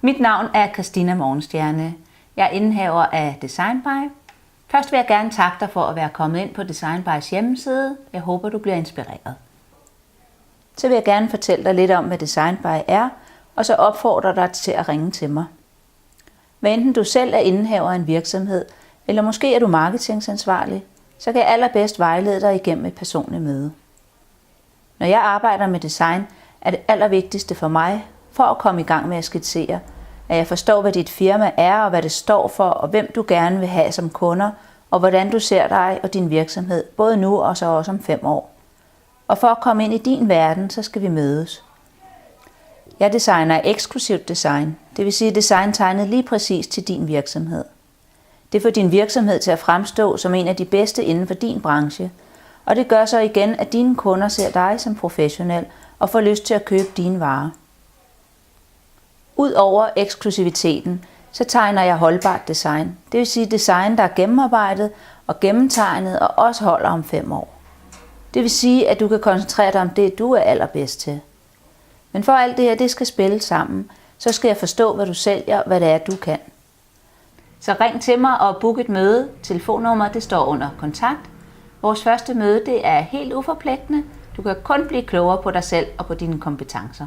Mit navn er Christina Morgenstjerne. Jeg er indehaver af Designby. Først vil jeg gerne takke dig for at være kommet ind på Designbys hjemmeside. Jeg håber, du bliver inspireret. Så vil jeg gerne fortælle dig lidt om, hvad Designby er, og så opfordre dig til at ringe til mig. Hvad enten du selv er indehaver af en virksomhed, eller måske er du marketingansvarlig, så kan jeg allerbedst vejlede dig igennem et personligt møde. Når jeg arbejder med design, er det allervigtigste for mig, for at komme i gang med at skitsere, at jeg forstår, hvad dit firma er, og hvad det står for, og hvem du gerne vil have som kunder, og hvordan du ser dig og din virksomhed, både nu og så også om 5 år. Og for at komme ind i din verden, så skal vi mødes. Jeg designer eksklusivt design, det vil sige design tegnet lige præcis til din virksomhed. Det får din virksomhed til at fremstå som en af de bedste inden for din branche, og det gør så igen, at dine kunder ser dig som professionel og får lyst til at købe dine varer. Udover eksklusiviteten, så tegner jeg holdbart design. Det vil sige design, der er gennemarbejdet og gennemtegnet og også holder om 5 år. Det vil sige, at du kan koncentrere dig om det, du er allerbedst til. Men for alt det her, det skal spille sammen, så skal jeg forstå, hvad du sælger og hvad det er, du kan. Så ring til mig og book et møde. Telefonnummeret det står under kontakt. Vores første møde det er helt uforpligtende. Du kan kun blive klogere på dig selv og på dine kompetencer.